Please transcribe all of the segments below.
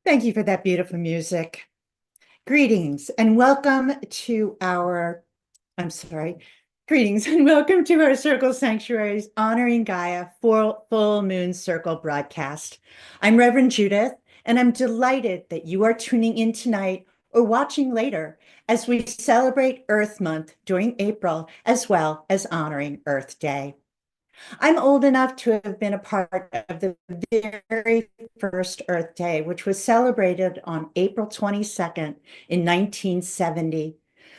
Thank you for that beautiful music. Greetings and welcome to I'm sorry, greetings and welcome to our Circle Sanctuaries Honoring Gaia Full Moon Circle broadcast. I'm Reverend Judith, and I'm delighted that you are tuning in tonight or watching later as we celebrate Earth Month during April, as well as honoring Earth Day. I'm old enough to have been a part of the very first Earth Day, which was celebrated on April 22nd in 1970,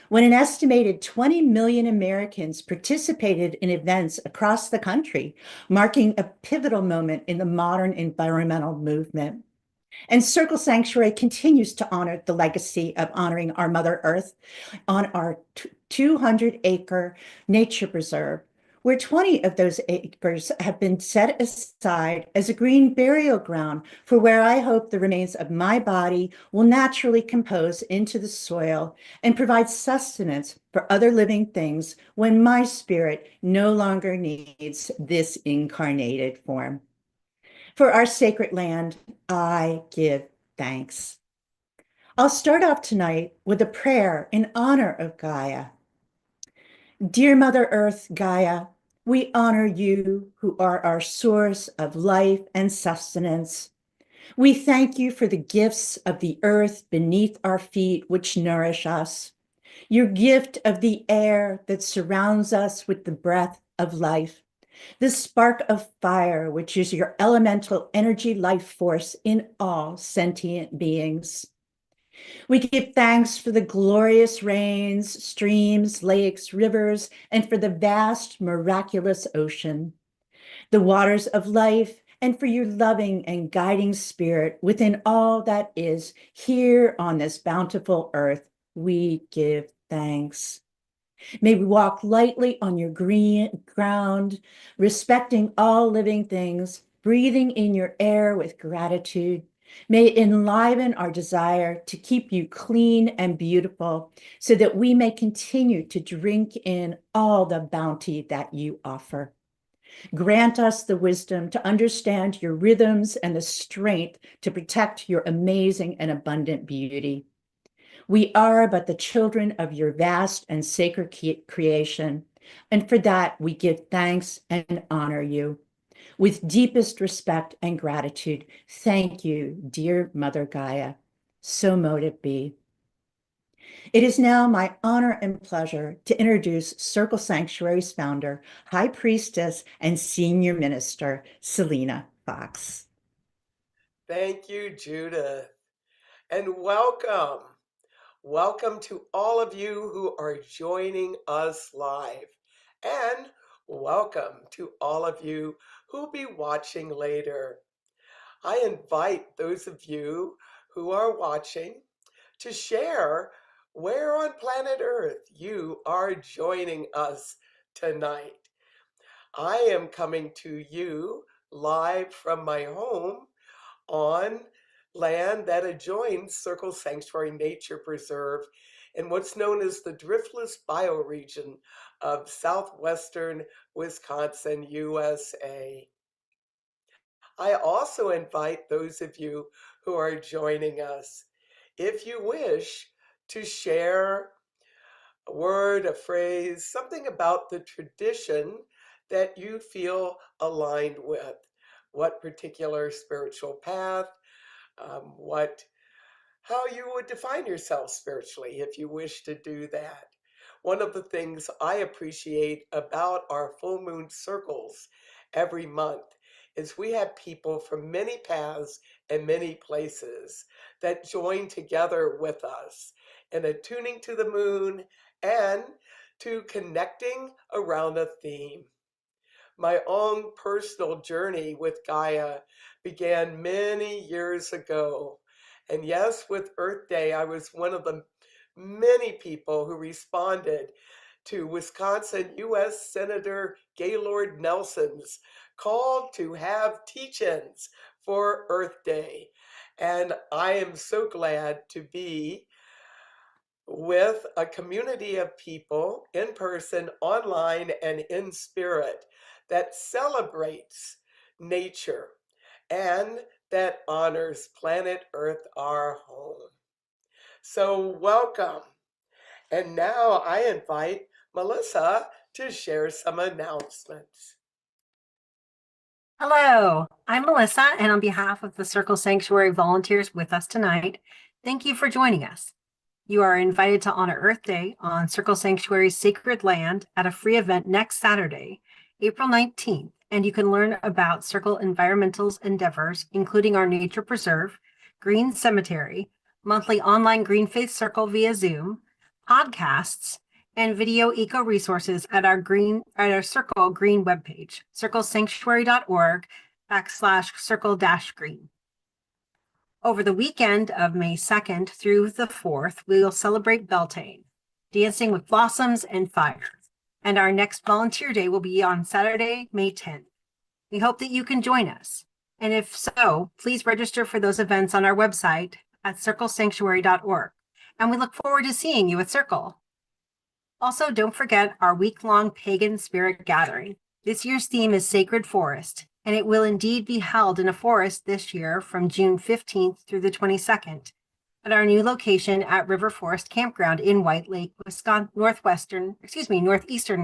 when an estimated 20 million Americans participated in events across the country, marking a pivotal moment in the modern environmental movement. And Circle Sanctuary continues to honor the legacy of honoring our Mother Earth on our 200-acre nature preserve, where 20 of those acres have been set aside as a green burial ground for where I hope the remains of my body will naturally compose into the soil and provide sustenance for other living things when my spirit no longer needs this incarnated form. For our sacred land, I give thanks. I'll start off tonight with a prayer in honor of Gaia. Dear Mother Earth, Gaia, we honor you who are our source of life and sustenance. We thank you for the gifts of the earth beneath our feet, which nourish us, your gift of the air that surrounds us with the breath of life, the spark of fire, which is your elemental energy life force in all sentient beings. We give thanks for the glorious rains, streams, lakes, rivers, and for the vast, miraculous ocean, the waters of life, and for your loving and guiding spirit within all that is here on this bountiful earth. We give thanks. May we walk lightly on your green ground, respecting all living things, breathing in your air with gratitude. May it enliven our desire to keep you clean and beautiful so that we may continue to drink in all the bounty that you offer. Grant us the wisdom to understand your rhythms and the strength to protect your amazing and abundant beauty. We are but the children of your vast and sacred creation, and for that we give thanks and honor you. With deepest respect and gratitude, thank you, dear Mother Gaia. So mote it be. It is now my honor and pleasure to introduce Circle Sanctuary's founder, High Priestess, and Senior Minister, Selena Fox. Thank you, Judith, and welcome. Welcome to all of you who are joining us live, and welcome to all of you who'll be watching later. I invite those of you who are watching to share where on planet Earth you are joining us tonight. I am coming to you live from my home on land that adjoins Circle Sanctuary Nature Preserve in what's known as the Driftless bioregion of southwestern Wisconsin, USA. I also invite those of you who are joining us, if you wish, to share a word, a phrase, something about the tradition that you feel aligned with. What particular spiritual path, what how you would define yourself spiritually if you wish to do that. One of the things I appreciate about our full moon circles every month is we have people from many paths and many places that join together with us in attuning to the moon and to connecting around a theme. My own personal journey with Gaia began many years ago. And yes, with Earth Day, I was one of the many people who responded to Wisconsin U.S. Senator Gaylord Nelson's call to have teach-ins for Earth Day. And I am so glad to be with a community of people in person, online, and in spirit that celebrates nature and that honors planet Earth, our home. So, welcome. And now I invite Melissa to share some announcements. Hello, I'm Melissa, and on behalf of the Circle Sanctuary volunteers with us tonight, thank you for joining us. You are invited to honor Earth Day on Circle Sanctuary's sacred land at a free event next Saturday, April 19th, and you can learn about Circle Environmental's endeavors, including our nature preserve, Green Cemetery, monthly online Green Faith Circle via Zoom, podcasts, and video eco resources at our Circle Green webpage, circlesanctuary.org/circle-green. Over the weekend of May 2nd through the 4th, we will celebrate Beltane, Dancing with Blossoms and Fire. And our next volunteer day will be on Saturday, May 10th. We hope that you can join us. And if so, please register for those events on our website at circlesanctuary.org. And we look forward to seeing you at Circle. Also, don't forget our week-long pagan spirit gathering. This year's theme is Sacred Forest, and it will indeed be held in a forest this year from June 15th through the 22nd at our new location at River Forest Campground in White Lake, northeastern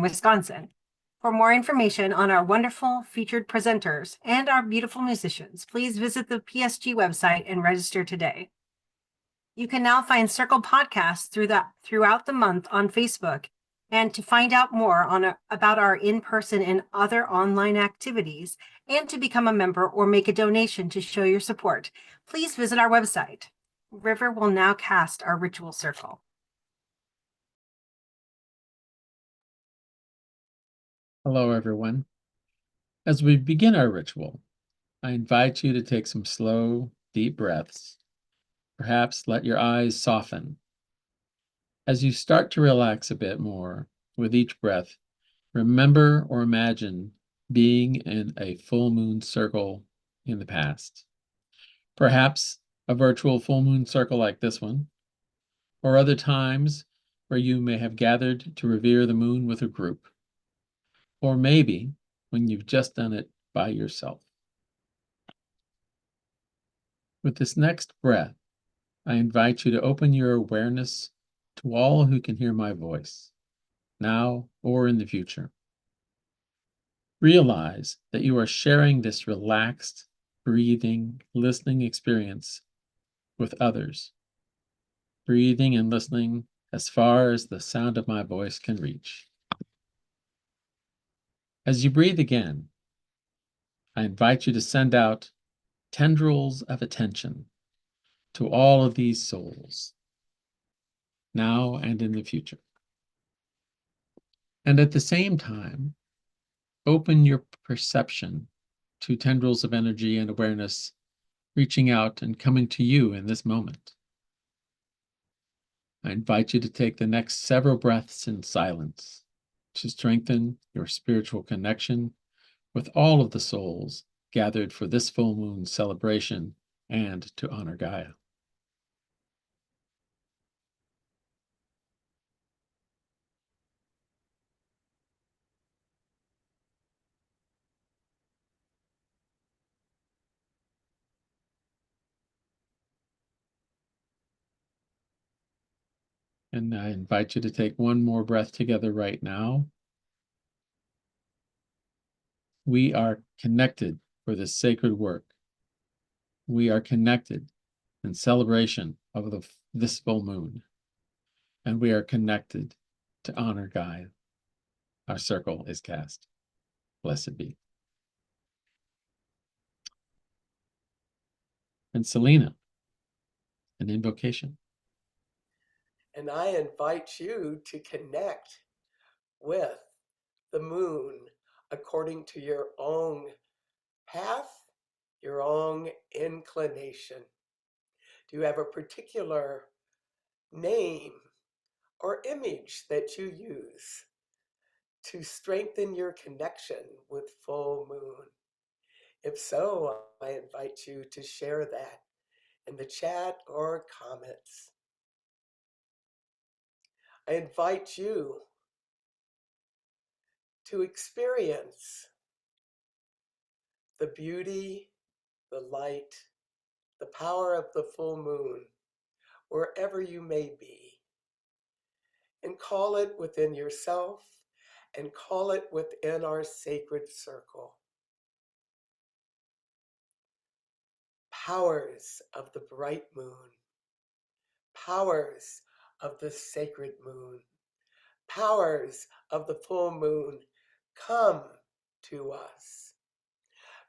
Wisconsin. For more information on our wonderful featured presenters and our beautiful musicians, please visit the PSG website and register today. You can now find Circle podcasts throughout the month on Facebook. And to find out more about our in-person and other online activities, and to become a member or make a donation to show your support, please visit our website. River will now cast our ritual circle. Hello, everyone. As we begin our ritual, I invite you to take some slow, deep breaths. Perhaps let your eyes soften. As you start to relax a bit more with each breath, remember or imagine being in a full moon circle in the past. Perhaps a virtual full moon circle like this one, or other times where you may have gathered to revere the moon with a group, or maybe when you've just done it by yourself. With this next breath, I invite you to open your awareness to all who can hear my voice, now or in the future. Realize that you are sharing this relaxed, breathing, listening experience with others, breathing and listening as far as the sound of my voice can reach. As you breathe again, I invite you to send out tendrils of attention to all of these souls, now and in the future. And at the same time, open your perception to tendrils of energy and awareness reaching out and coming to you in this moment. I invite you to take the next several breaths in silence to strengthen your spiritual connection with all of the souls gathered for this full moon celebration and to honor Gaia. And I invite you to take one more breath together right now. We are connected for this sacred work. We are connected in celebration of this full moon. And we are connected to honor Gaia. Our circle is cast. Blessed be. And Selena, an invocation. And I invite you to connect with the moon according to your own path, your own inclination. Do you have a particular name or image that you use to strengthen your connection with full moon? If so, I invite you to share that in the chat or comments. I invite you to experience the beauty, the light, the power of the full moon, wherever you may be, and call it within yourself and call it within our sacred circle. Powers of the bright moon, powers of the sacred moon, powers of the full moon, come to us.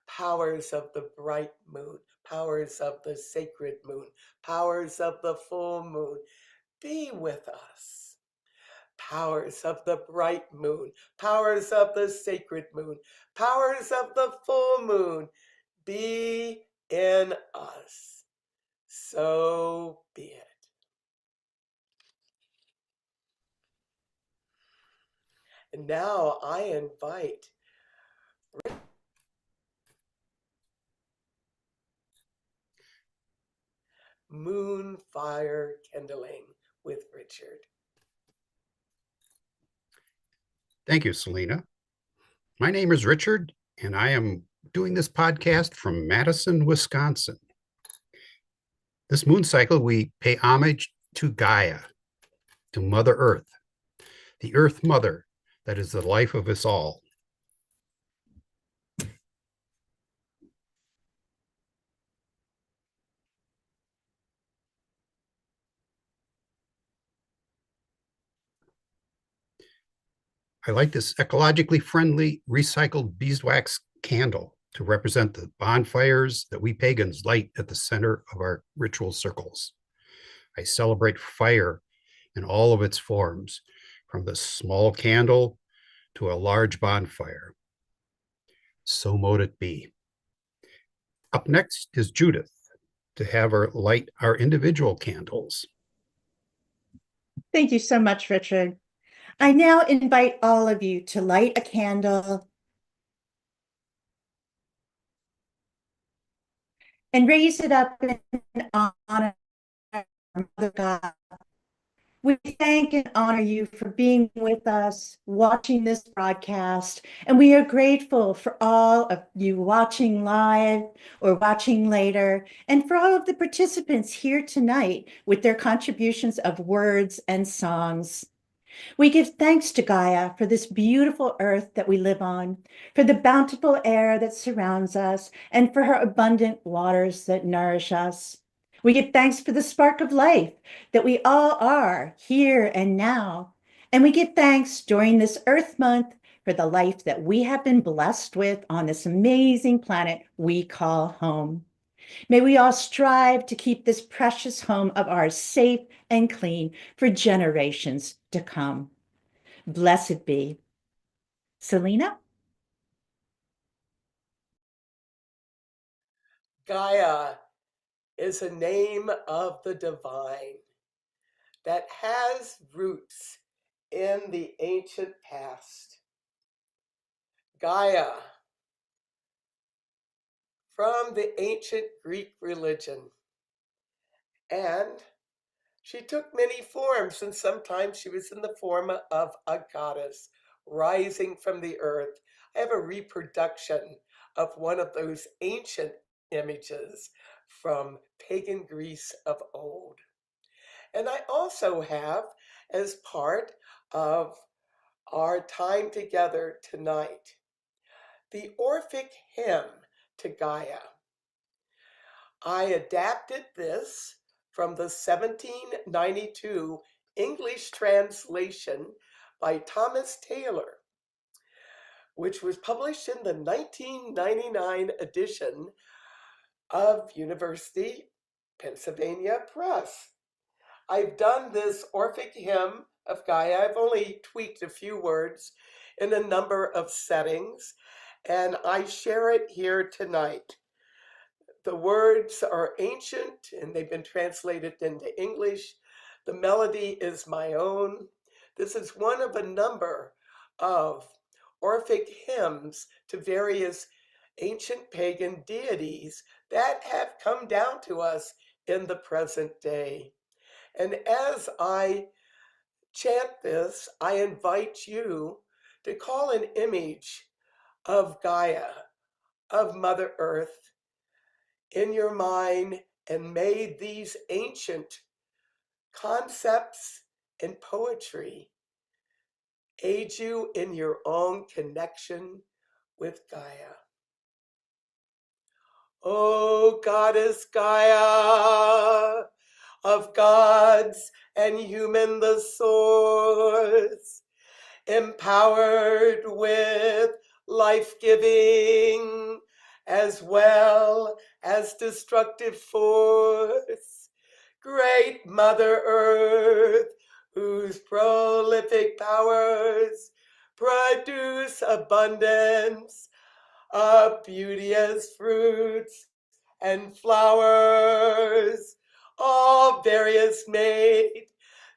Powers of the bright moon, powers of the sacred moon, powers of the full moon, be with us. Powers of the bright moon, powers of the sacred moon, powers of the full moon, be in us. So be it. And now I invite moon fire kindling with Richard. Thank you, Selena. My name is Richard, and I am doing this podcast from Madison, Wisconsin. This moon cycle, we pay homage to Gaia, to Mother Earth, the Earth Mother that is the life of us all. I like this ecologically friendly recycled beeswax candle to represent the bonfires that we pagans light at the center of our ritual circles. I celebrate fire in all of its forms, from the small candle to a large bonfire. So mote it be. Up next is Judith to have her light our individual candles. Thank you so much, Richard. I now invite all of you to light a candle and raise it up in honor of Mother God. We thank and honor you for being with us, watching this broadcast, and we are grateful for all of you watching live or watching later, and for all of the participants here tonight with their contributions of words and songs. We give thanks to Gaia for this beautiful earth that we live on, for the bountiful air that surrounds us, and for her abundant waters that nourish us. We give thanks for the spark of life that we all are here and now. And we give thanks during this Earth Month for the life that we have been blessed with on this amazing planet we call home. May we all strive to keep this precious home of ours safe and clean for generations to come. Blessed be. Selena? Gaia is a name of the divine that has roots in the ancient past. Gaia, from the ancient Greek religion, and she took many forms, and sometimes she was in the form of a goddess rising from the earth. I have a reproduction of one of those ancient images from pagan Greece of old. And I also have, as part of our time together tonight, the Orphic hymn to Gaia. I adapted this from the 1792 English translation by Thomas Taylor, which was published in the 1999 edition of University Pennsylvania Press. I've done this Orphic hymn of Gaia. I've only tweaked a few words in a number of settings, and I share it here tonight. The words are ancient and they've been translated into English. The melody is my own. This is one of a number of Orphic hymns to various ancient pagan deities that have come down to us in the present day. And as I chant this, I invite you to call an image of Gaia, of Mother Earth, in your mind and may these ancient concepts and poetry aid you in your own connection with Gaia. O Goddess Gaia, of gods and human the source, empowered with life-giving as well as destructive force, great Mother Earth, whose prolific powers produce abundance of beauteous fruits and flowers, all various made,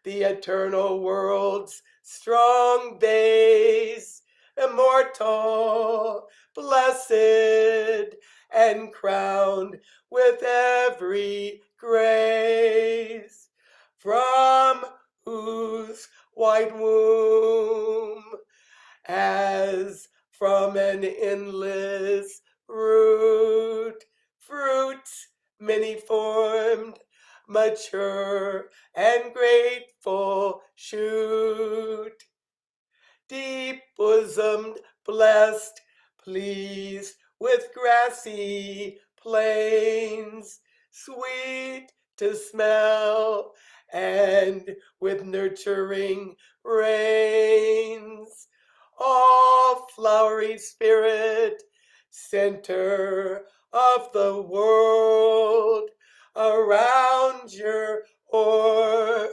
the eternal world's strong base, immortal, blessed, and crowned with every grace, from whose white womb, as from an endless root, fruits many formed, mature and grateful shoot, deep bosomed, blessed, pleased with grassy plains, sweet to smell, and with nurturing rains, all flowery spirit, center of the world, around your orb,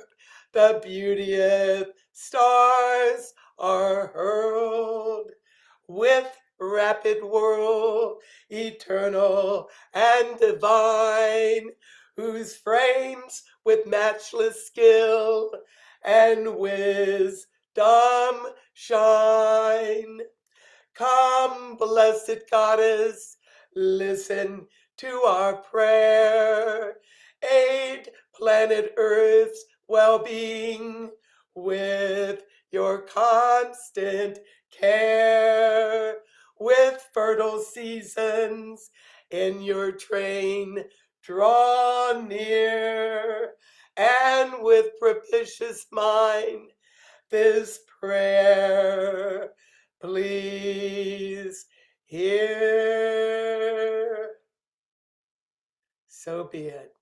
the beauteous stars are hurled, with rapid whirl, eternal and divine, whose frames with matchless skill and wisdom shine. Come, blessed Goddess, listen to our prayer. Aid planet Earth's well-being with your constant care. With fertile seasons in your train, draw near, and with propitious mind, this prayer please hear. So be it.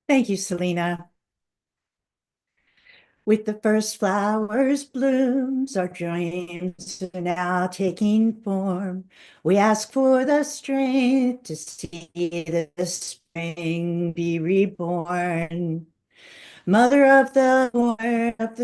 Thank you, Selena. With the first flowers blooms, our dreams are now taking form. We ask for the strength to see the spring be reborn. Mother of the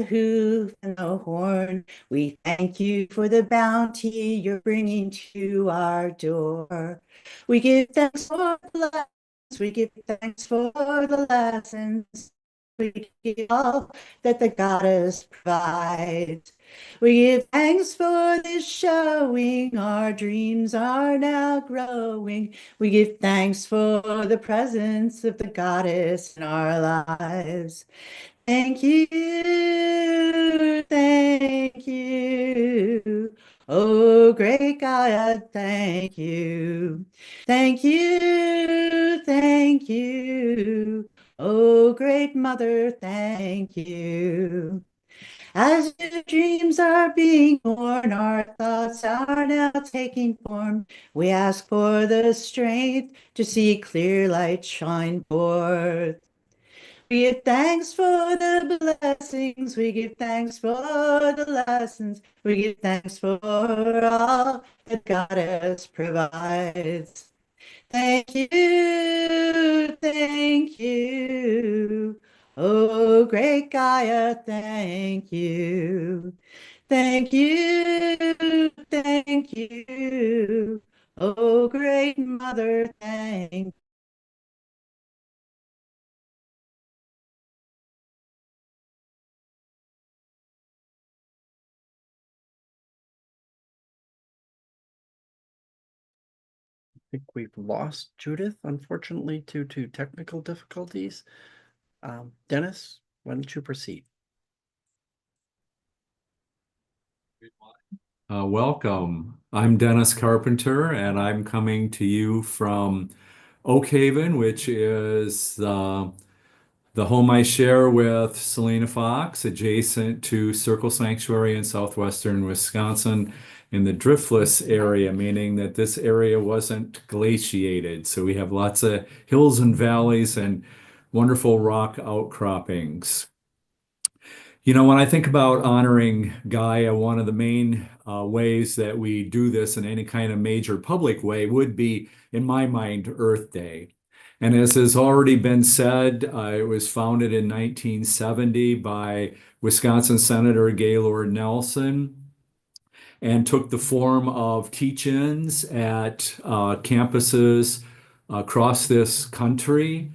hoof and the horn, we thank you for the bounty you're bringing to our door. We give thanks for the lessons, we give thanks for the lessons. We give all that the goddess provides. We give thanks for this showing, our dreams are now growing. We give thanks for the presence of the goddess in our lives. Thank you, thank you. Oh, great God, thank you. Thank you, thank you. Oh, great Mother, thank you. As your dreams are being born, our thoughts are now taking form. We ask for the strength to see clear light shine forth. We give thanks for the blessings. We give thanks for the lessons. We give thanks for all that Goddess provides. Thank you, thank you. Oh, great Gaia, thank you. Thank you, thank you. Oh, great Mother, thank Think we've lost Judith, unfortunately, due to technical difficulties. Dennis, why don't you proceed? Welcome. I'm Dennis Carpenter, and I'm coming to you from Oak Haven, which is the home I share with Selena Fox, adjacent to Circle Sanctuary in southwestern Wisconsin in the driftless area, meaning that this area wasn't glaciated. So we have lots of hills and valleys and wonderful rock outcroppings. You know, when I think about honoring Gaia, one of the main ways that we do this in any kind of major public way would be, in my mind, Earth Day. And as has already been said, it was founded in 1970 by Wisconsin Senator Gaylord Nelson and took the form of teach-ins at campuses across this country.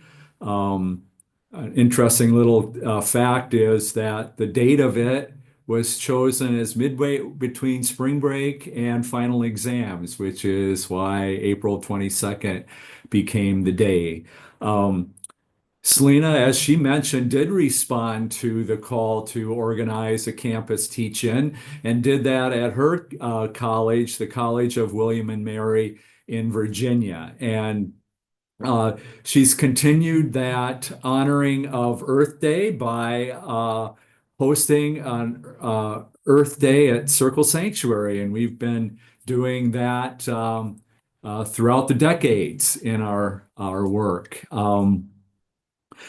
An interesting little fact is that the date of it was chosen as midway between spring break and final exams, which is why April 22nd became the day. Selena, as she mentioned, did respond to the call to organize a campus teach-in and did that at her college, the College of William and Mary in Virginia. And she's continued that honoring of Earth Day by hosting an Earth Day at Circle Sanctuary. And we've been doing that throughout the decades in our work.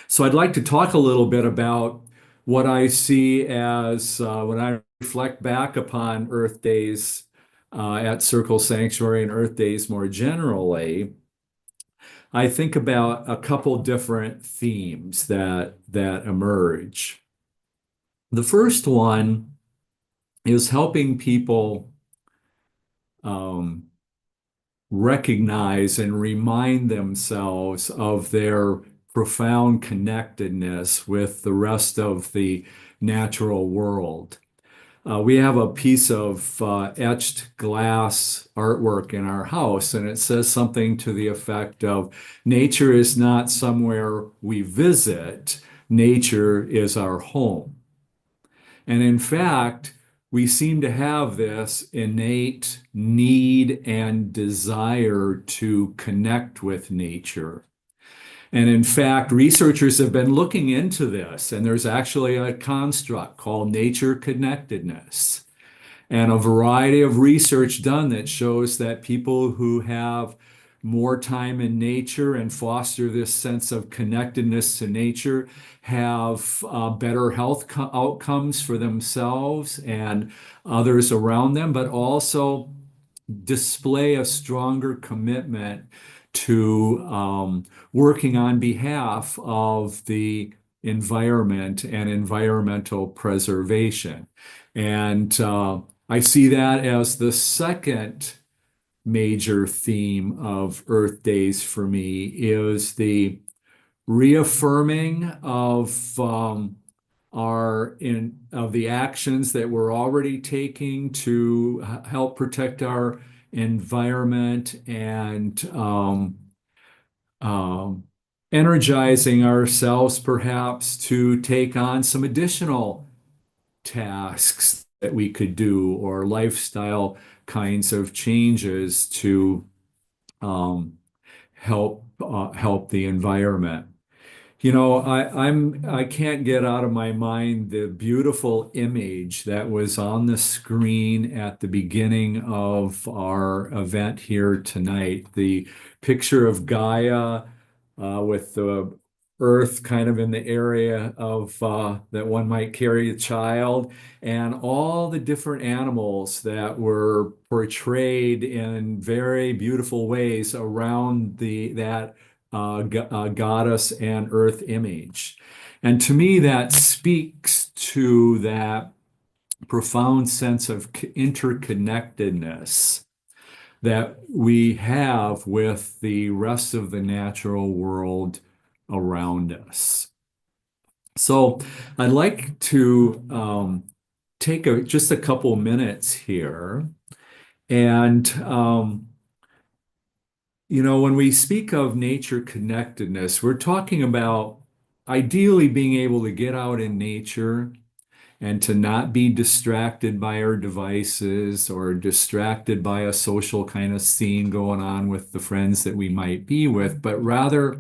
So I'd like to talk a little bit about what I see as when I reflect back upon Earth Days at Circle Sanctuary and Earth Days more generally. I think about a couple different themes that emerge. The first one is helping people um, recognize and remind themselves of their profound connectedness with the rest of the natural world. We have a piece of etched glass artwork in our house, and it says something to the effect of nature is not somewhere we visit, nature is our home. And in fact, we seem to have this innate need and desire to connect with nature. And in fact, researchers have been looking into this, and there's actually a construct called nature connectedness, and a variety of research done that shows that people who have more time in nature and foster this sense of connectedness to nature have better health outcomes for themselves and others around them, but also display a stronger commitment to working on behalf of the environment and environmental preservation. And I see that as the second major theme of Earth Days for me is the reaffirming of of the actions that we're already taking to help protect our environment and um, energizing ourselves perhaps to take on some additional tasks that we could do or lifestyle kinds of changes to um, help the environment. You know, I can't get out of my mind the beautiful image that was on the screen at the beginning of our event here tonight. The picture of Gaia with the Earth kind of in the area of that one might carry a child, and all the different animals that were portrayed in very beautiful ways around that goddess and earth image. And to me, that speaks to that profound sense of interconnectedness that we have with the rest of the natural world around us. So I'd like to take just a couple minutes here and you know, when we speak of nature connectedness, we're talking about ideally being able to get out in nature and to not be distracted by our devices or distracted by a social kind of scene going on with the friends that we might be with, but rather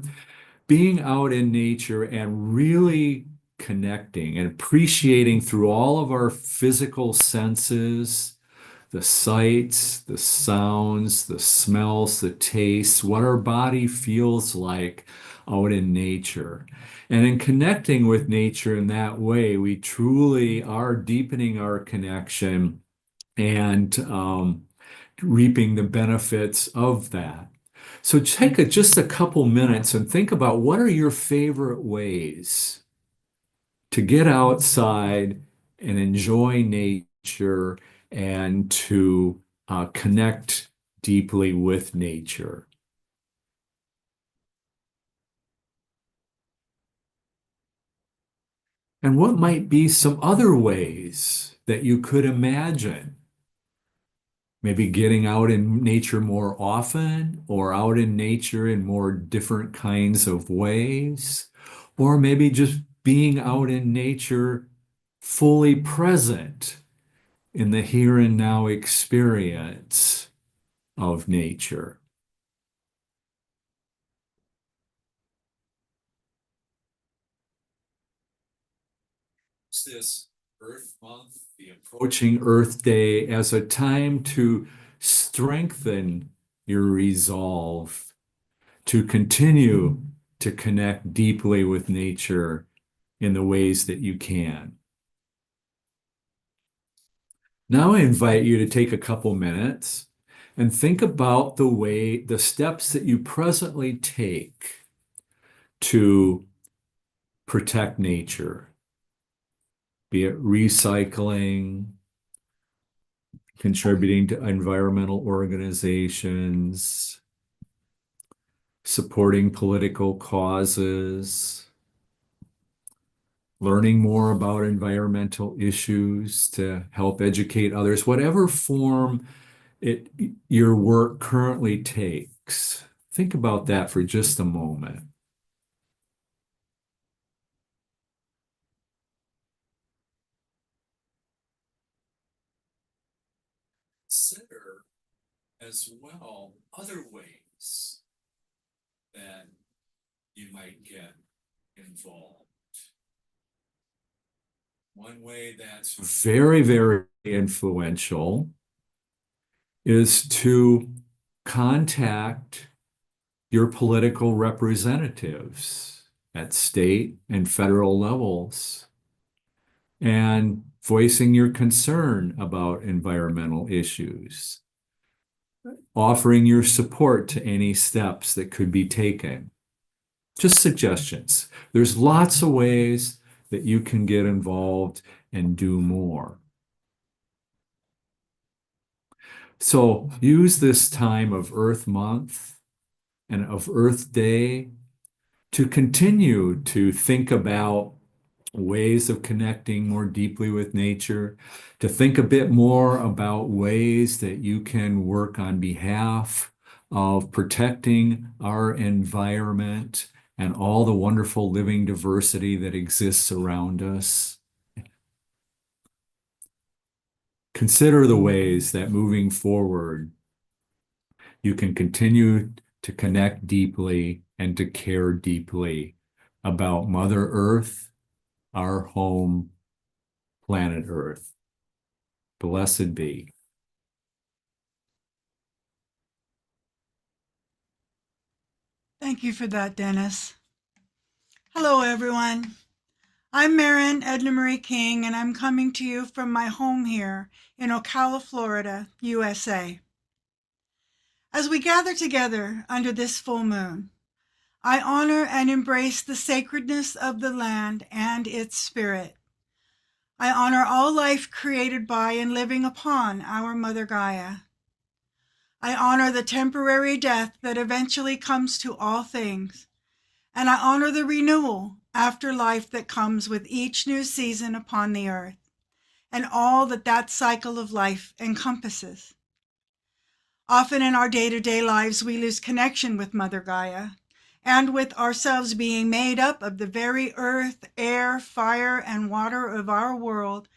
being out in nature and really connecting and appreciating through all of our physical senses, the sights, the sounds, the smells, the tastes, what our body feels like out in nature. And in connecting with nature in that way, we truly are deepening our connection and reaping the benefits of that. So take just a couple minutes and think about what are your favorite ways to get outside and enjoy nature and to connect deeply with nature. And what might be some other ways that you could imagine? Maybe getting out in nature more often or out in nature in more different kinds of ways, or maybe just being out in nature fully present in the here and now experience of nature. This Earth Month, the approaching Earth Day, as a time to strengthen your resolve to continue to connect deeply with nature in the ways that you can. Now I invite you to take a couple minutes and think about the steps that you presently take to protect nature, be it recycling, contributing to environmental organizations, supporting political causes, learning more about environmental issues to help educate others, whatever form your work currently takes. Think about that for just a moment. Consider as well other ways that you might get involved. One way that's very, very influential is to contact your political representatives at state and federal levels and voicing your concern about environmental issues, offering your support to any steps that could be taken. Just suggestions. There's lots of ways that you can get involved and do more. So use this time of Earth Month and of Earth Day to continue to think about ways of connecting more deeply with nature, to think a bit more about ways that you can work on behalf of protecting our environment and all the wonderful living diversity that exists around us. Consider the ways that moving forward, you can continue to connect deeply and to care deeply about Mother Earth, our home, planet Earth. Blessed be. Thank you for that, Dennis. Hello, everyone. I'm Marin Edna Marie King, and I'm coming to you from my home here in Ocala, Florida, USA. As we gather together under this full moon, I honor and embrace the sacredness of the land and its spirit. I honor all life created by and living upon our Mother Gaia. I honor the temporary death that eventually comes to all things, and I honor the renewal after life that comes with each new season upon the earth, and all that that cycle of life encompasses. Often in our day-to-day lives, we lose connection with Mother Gaia, and with ourselves being made up of the very earth, air, fire, and water of our world,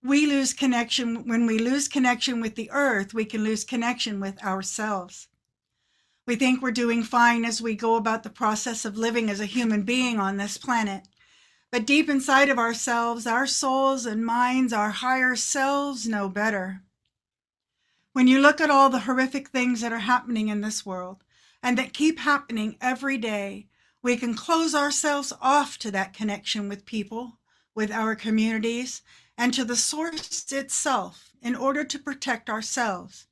we lose connection. When we lose connection with the earth, we can lose connection with ourselves. We think we're doing fine as we go about the process of living as a human being on this planet. But deep inside of ourselves, our souls and minds, our higher selves know better. When you look at all the horrific things that are happening in this world and that keep happening every day, we can close ourselves off to that connection with people, with our communities, and to the source itself in order to protect ourselves.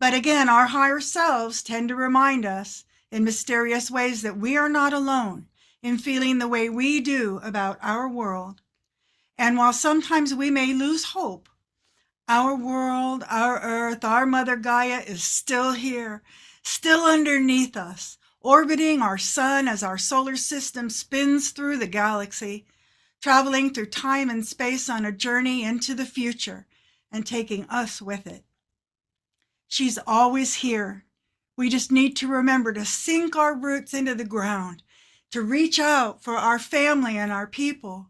But again, our higher selves tend to remind us in mysterious ways that we are not alone in feeling the way we do about our world. And while sometimes we may lose hope, our world, our earth, our mother Gaia is still here, still underneath us, orbiting our sun as our solar system spins through the galaxy, traveling through time and space on a journey into the future and taking us with it. She's always here. We just need to remember to sink our roots into the ground, to reach out for our family and our people,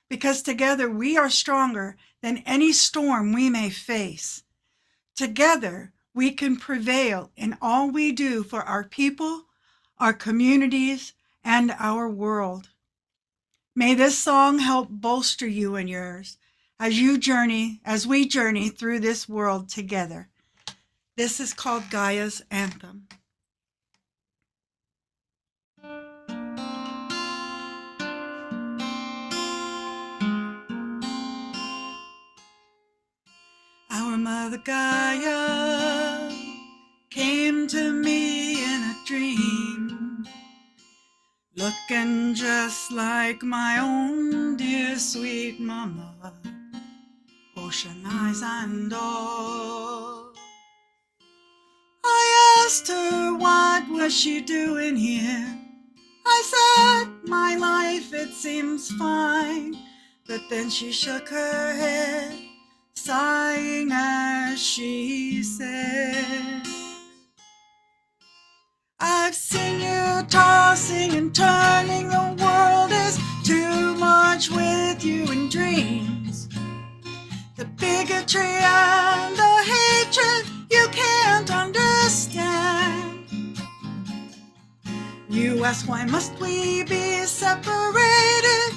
because together we are stronger than any storm we may face. Together, we can prevail in all we do for our people, our communities, and our world. May this song help bolster you and yours as we journey through this world together. This is called Gaia's Anthem. Our mother Gaia came to me in a dream, looking just like my own dear sweet mama, ocean eyes and all. I asked her what was she doing here. I said, my life, it seems fine. But then she shook her head, sighing as she said, I've seen you tossing and turning. The world is too much with you in dreams. The bigotry and the hatred you can't understand. You ask, why must we be separated?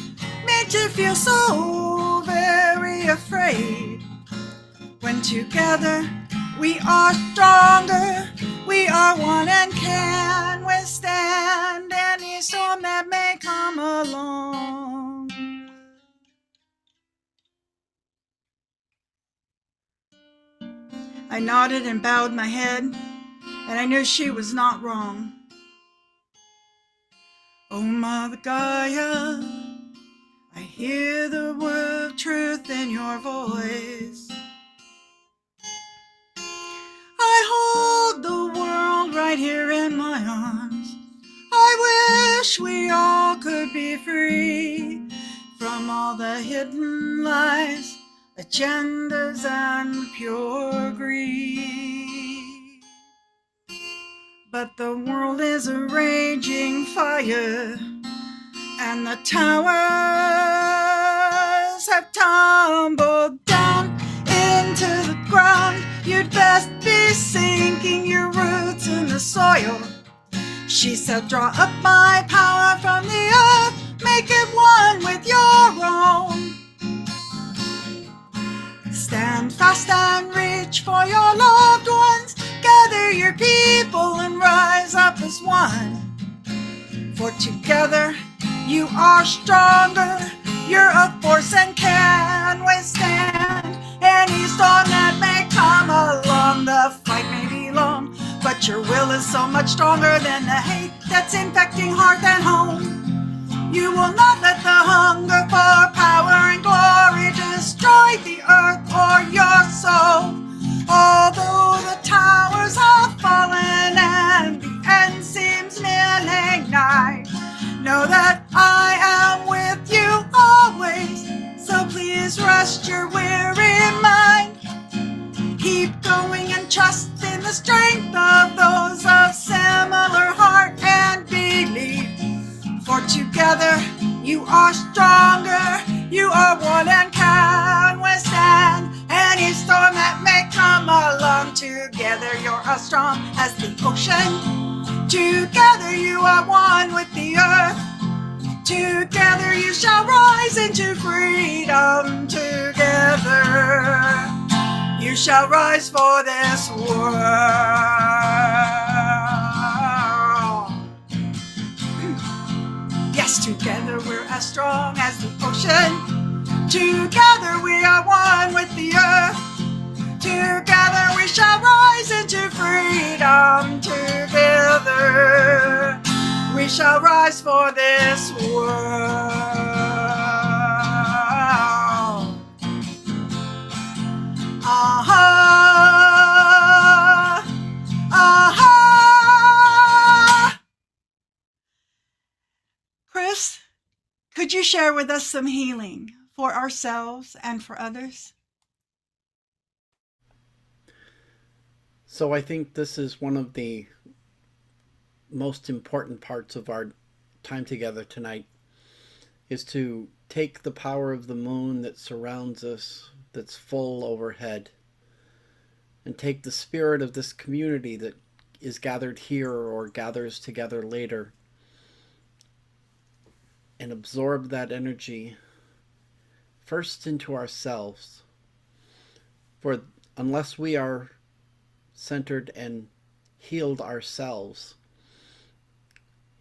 Made to feel so very afraid. When together we are stronger, we are one and can withstand any storm that may come along. I nodded and bowed my head, and I knew she was not wrong. Oh, Mother Gaia, I hear the word of truth in your voice. I hold the world right here in my arms. I wish we all could be free from all the hidden lies, agendas, and pure greed. But the world is a raging fire, and the towers have tumbled down into the ground. You'd best be sinking your roots in the soil. She said, draw up my power from the earth, make it one with your own. Stand fast and reach for your loved ones. Gather your people and rise up as one. For together you are stronger. You're a force and can withstand any storm that may come along. The fight may be long, but your will is so much stronger than the hate that's infecting hearth and home. You will not let the hunger for power and glory destroy the earth or your soul. Although the towers have fallen and the end seems nearly nigh, know that I am with you always, so please rest your weary mind. Keep going and trust in the strength of those of similar heart and belief. together you are stronger. You are one and can withstand any storm that may come along. Together you're as strong as the ocean. Together you are one with the earth. Together you shall rise into freedom. Together you shall rise for this world. Yes, together we're as strong as the ocean. Together we are one with the earth. Together we shall rise into freedom. Together we shall rise for this world. Aha, aha. Chris, could you share with us some healing for ourselves and for others? So I think this is one of the most important parts of our time together tonight, is to take the power of the moon that surrounds us, that's full overhead, and take the spirit of this community that is gathered here or gathers together later, and absorb that energy first into ourselves. For unless we are centered and healed ourselves,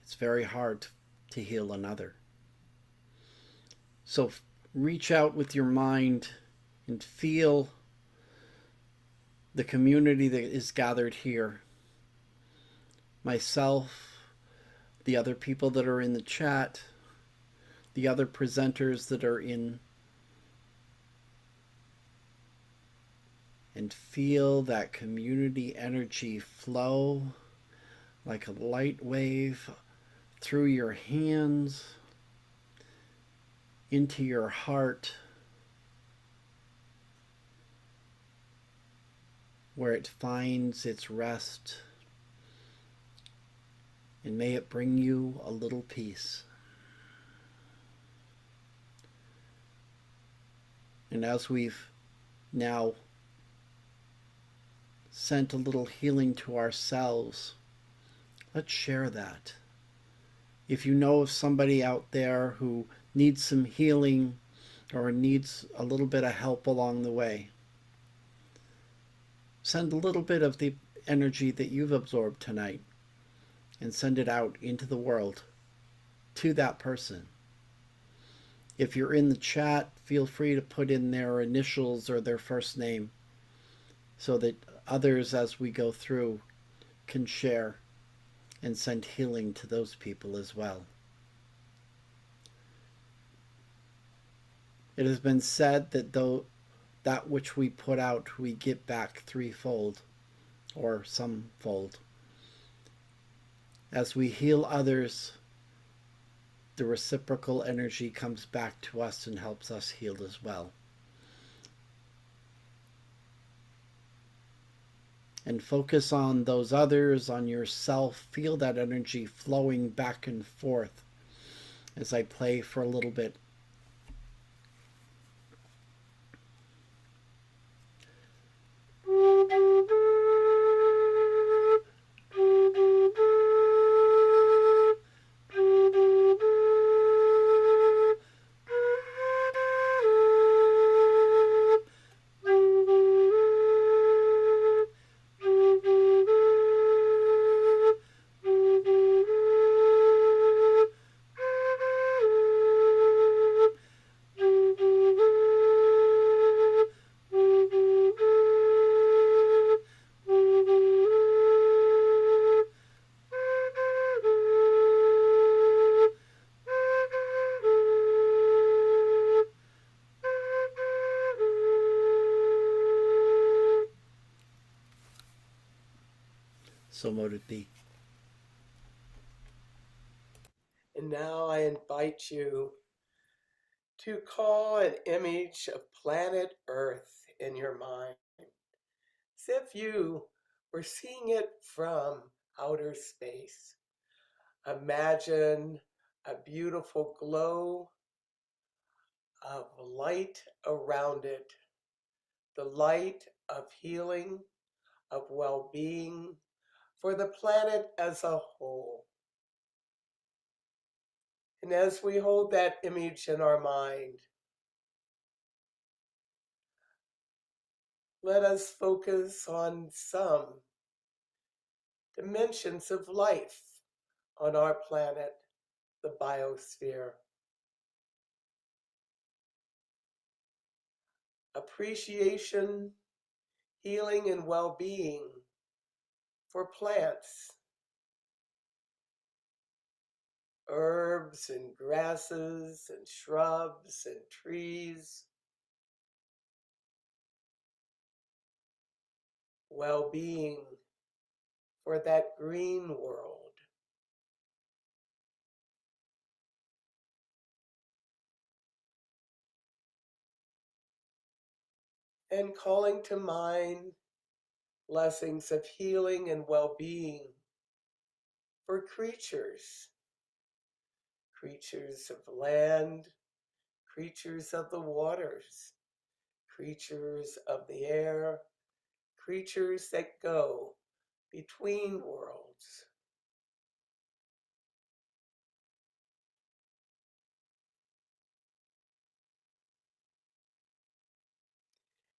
it's very hard to heal another. So reach out with your mind and feel the community that is gathered here. Myself, the other people that are in the chat, the other presenters that are in, and feel that community energy flow like a light wave through your hands, into your heart, where it finds its rest, and may it bring you a little peace. And as we've now sent a little healing to ourselves, let's share that. If you know of somebody out there who needs some healing or needs a little bit of help along the way, send a little bit of the energy that you've absorbed tonight and send it out into the world to that person. If you're in the chat, feel free to put in their initials or their first name so that others, as we go through, can share and send healing to those people as well. It has been said that though that which we put out, we get back threefold or somefold. As we heal others, the reciprocal energy comes back to us and helps us heal as well. And focus on those others, on yourself. Feel that energy flowing back and forth as I play for a little bit. So mote it be. And now I invite you to call an image of planet Earth in your mind, as if you were seeing it from outer space. Imagine a beautiful glow of light around it, the light of healing, of well-being for the planet as a whole. And as we hold that image in our mind, let us focus on some dimensions of life on our planet, the biosphere. Appreciation, healing, and well-being for plants, herbs and grasses and shrubs and trees. Well-being for that green world. And calling to mind blessings of healing and well-being for creatures, creatures of land, creatures of the waters, creatures of the air, creatures that go between worlds.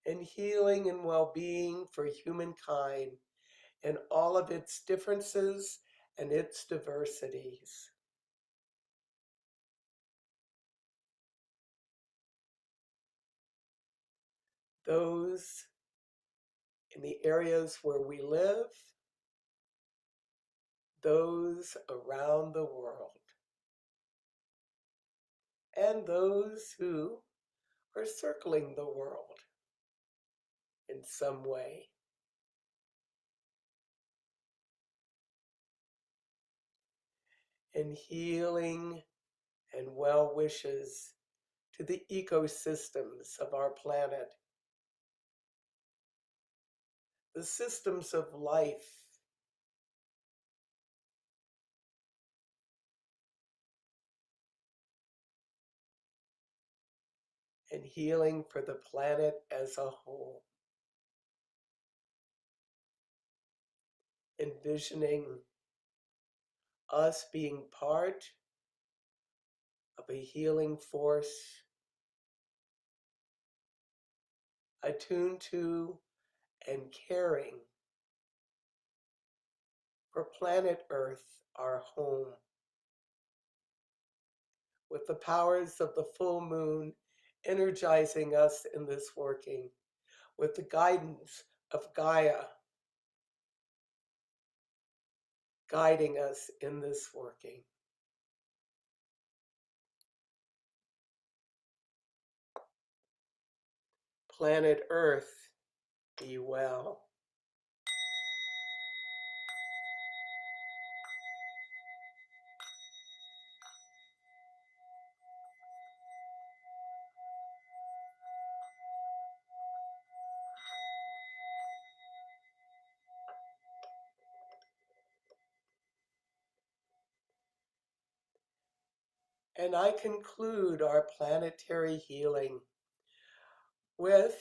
And healing and well-being for humankind in all of its differences and its diversities. Those in the areas where we live, those around the world, and those who are circling the world in some way. And healing and well wishes to the ecosystems of our planet, the systems of life, and healing for the planet as a whole. Envisioning us being part of a healing force, attuned to and caring for planet Earth, our home, with the powers of the full moon energizing us in this working, with the guidance of Gaia guiding us in this working. Planet Earth, be well. And I conclude our planetary healing with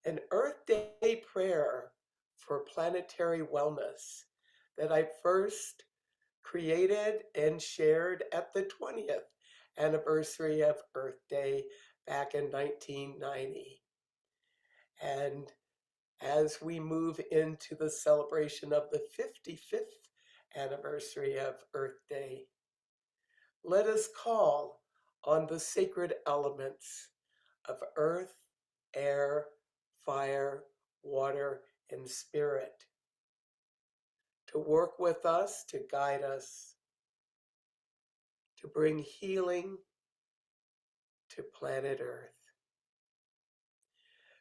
an Earth Day prayer for planetary wellness that I first created and shared at the 20th anniversary of Earth Day back in 1990. And as we move into the celebration of the 55th anniversary of Earth Day, let us call on the sacred elements of earth, air, fire, water, and spirit to work with us, to guide us, to bring healing to planet Earth.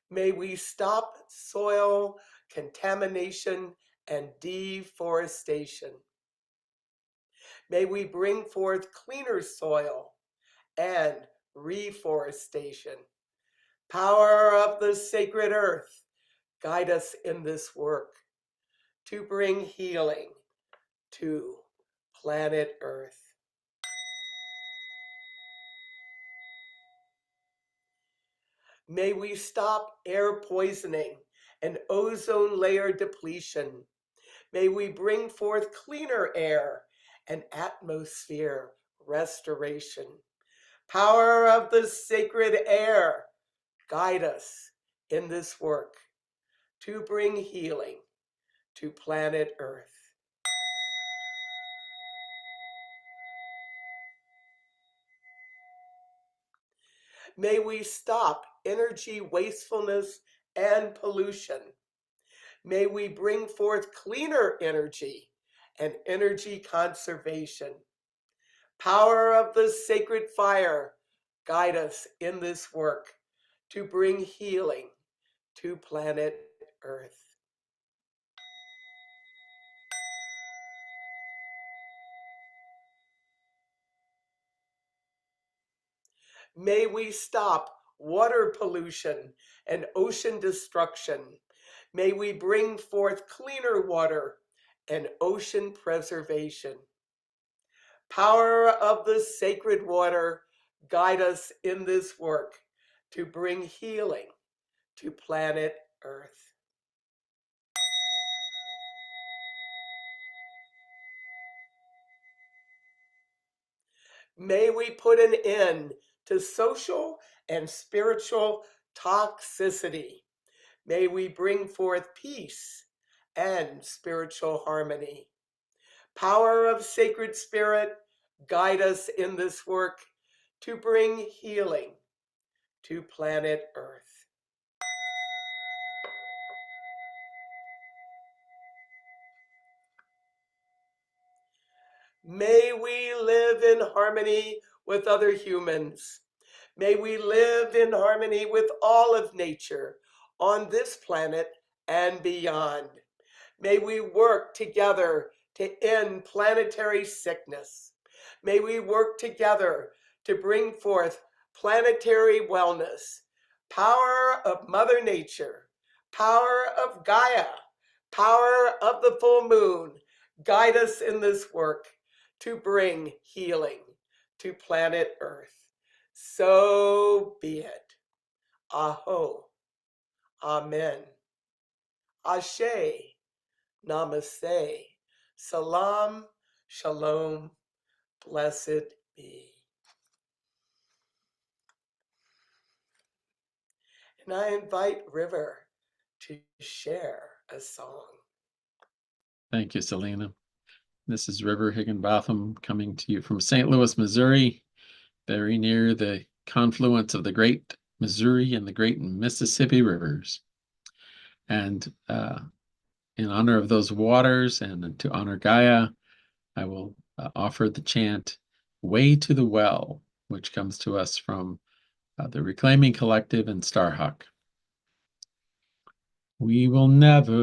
May we stop soil contamination and deforestation. May we bring forth cleaner soil and reforestation. Power of the sacred earth, guide us in this work to bring healing to planet Earth. May we stop air poisoning and ozone layer depletion. May we bring forth cleaner air and atmosphere restoration. Power of the sacred air, guide us in this work to bring healing to planet Earth. May we stop energy wastefulness and pollution. May we bring forth cleaner energy and energy conservation. Power of the sacred fire, guide us in this work to bring healing to planet Earth. May we stop water pollution and ocean destruction. May we bring forth cleaner water and ocean preservation. Power of the sacred water, guide us in this work to bring healing to planet Earth. May we put an end to social and spiritual toxicity. May we bring forth peace and spiritual harmony. Power of sacred spirit, guide us in this work to bring healing to planet Earth. May we live in harmony with other humans. May we live in harmony with all of nature on this planet and beyond. May we work together to end planetary sickness. May we work together to bring forth planetary wellness. Power of Mother Nature, power of Gaia, power of the full moon, guide us in this work to bring healing to planet Earth. So be it. Aho. Amen. Ashe. Namaste. Salam. Shalom. Blessed be. And I invite River to share a song. Thank you, Selena. This is River Higginbotham coming to you from St. Louis, Missouri, very near the confluence of the Great Missouri and the Great Mississippi rivers. And in honor of those waters and to honor Gaia, I will offer the chant, Way to the Well, which comes to us from the Reclaiming Collective and Starhawk. We will never,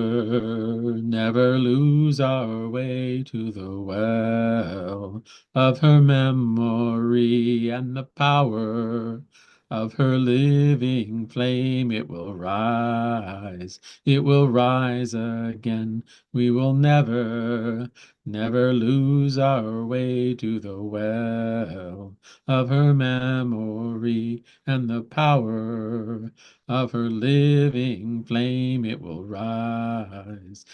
never lose our way to the well of her memory and the power of her living flame. It will rise again. We will never, never lose our way to the well of her memory and the power of her living flame. It will rise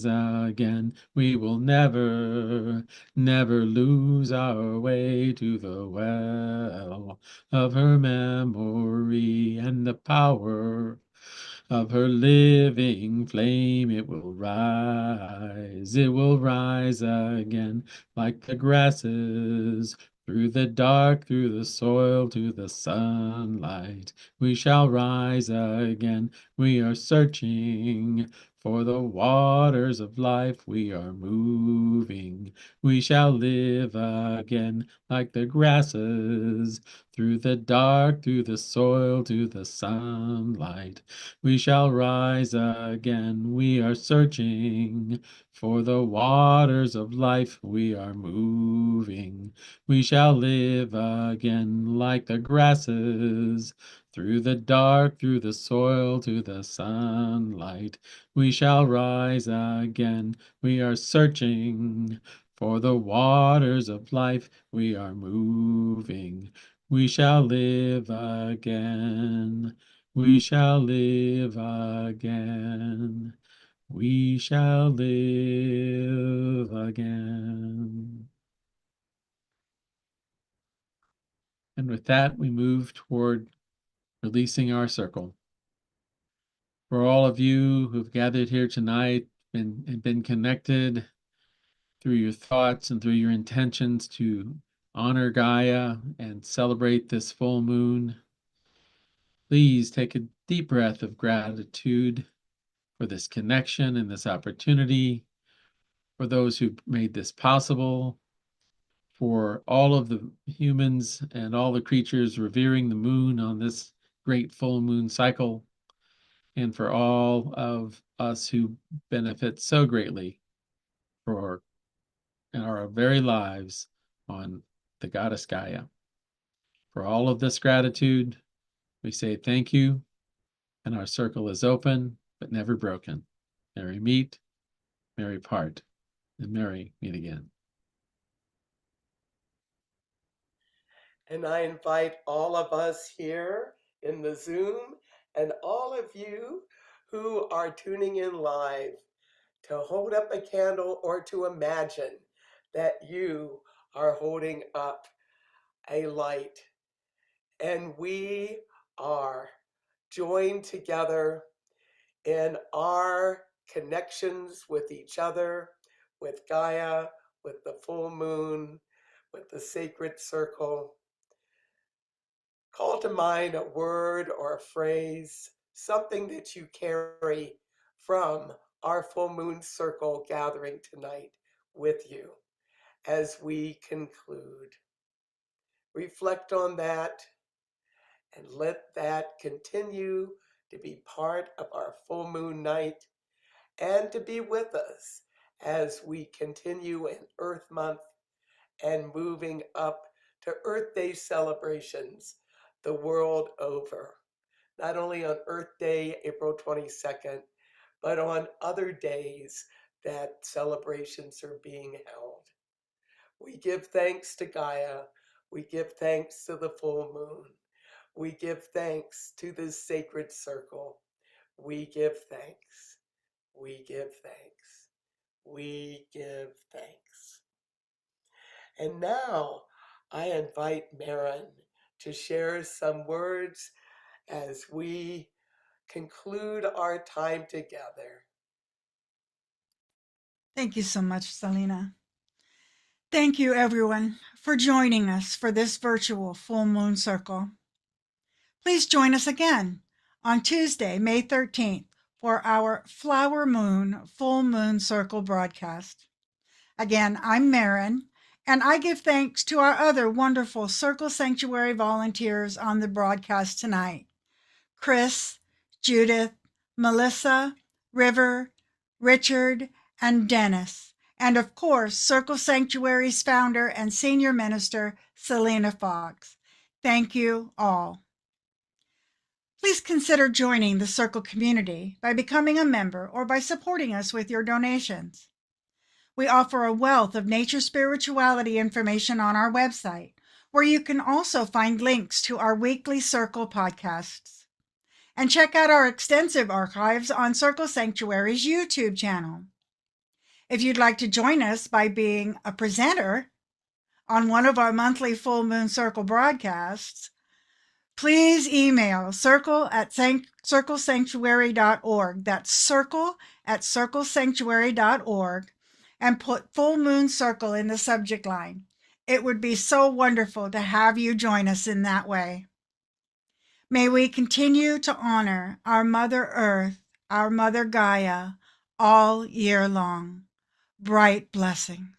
again. We will never, never lose our way to the well of her memory and the power of her living flame. It will rise again, like the grasses through the dark, through the soil, to the sunlight. We shall rise again. We are searching for the waters of life. We are moving. We shall live again like the grasses through the dark, through the soil, to the sunlight. We shall rise again. We are searching for the waters of life. We are moving. We shall live again like the grasses through the dark, through the soil, to the sunlight. We shall rise again. We are searching for the waters of life. We are moving. We shall live again. We shall live again. We shall live again. And with that, we move toward releasing our circle. For all of you who've gathered here tonight and been connected through your thoughts and through your intentions to honor Gaia and celebrate this full moon, please take a deep breath of gratitude for this connection and this opportunity, for those who made this possible, for all of the humans and all the creatures revering the moon on this great full moon cycle, and for all of us who benefit so greatly for our very lives on the goddess Gaia. For all of this gratitude, we say thank you, and our circle is open but never broken. Merry meet, merry part, and merry meet again. And I invite all of us here in the Zoom and all of you who are tuning in live to hold up a candle or to imagine that you are holding up a light. And we are joined together in our connections with each other, with Gaia, with the full moon, with the sacred circle. Call to mind a word or a phrase, something that you carry from our full moon circle gathering tonight with you as we conclude. Reflect on that and let that continue to be part of our full moon night and to be with us as we continue in Earth Month and moving up to Earth Day celebrations the world over. Not only on Earth Day, April 22nd, but on other days that celebrations are being held. We give thanks to Gaia. We give thanks to the full moon. We give thanks to this sacred circle. We give thanks. We give thanks. We give thanks. And now I invite Maren to share some words as we conclude our time together. Thank you so much, Selena. Thank you, everyone, for joining us for this virtual full moon circle. Please join us again on Tuesday, May 13th, for our Flower Moon Full Moon Circle broadcast. Again, I'm Maren, and I give thanks to our other wonderful Circle Sanctuary volunteers on the broadcast tonight: Chris, Judith, Melissa, River, Richard, and Dennis. And of course, Circle Sanctuary's founder and senior minister, Selena Fox. Thank you all. Please consider joining the Circle community by becoming a member or by supporting us with your donations. We offer a wealth of nature spirituality information on our website, where you can also find links to our weekly Circle podcasts. And check out our extensive archives on Circle Sanctuary's YouTube channel. If you'd like to join us by being a presenter on one of our monthly Full Moon Circle broadcasts, please email circle@circlesanctuary.org. That's circle@circlesanctuary.org, and put Full Moon Circle in the subject line. It would be so wonderful to have you join us in that way. May we continue to honor our Mother Earth, our Mother Gaia, all year long. Bright blessings.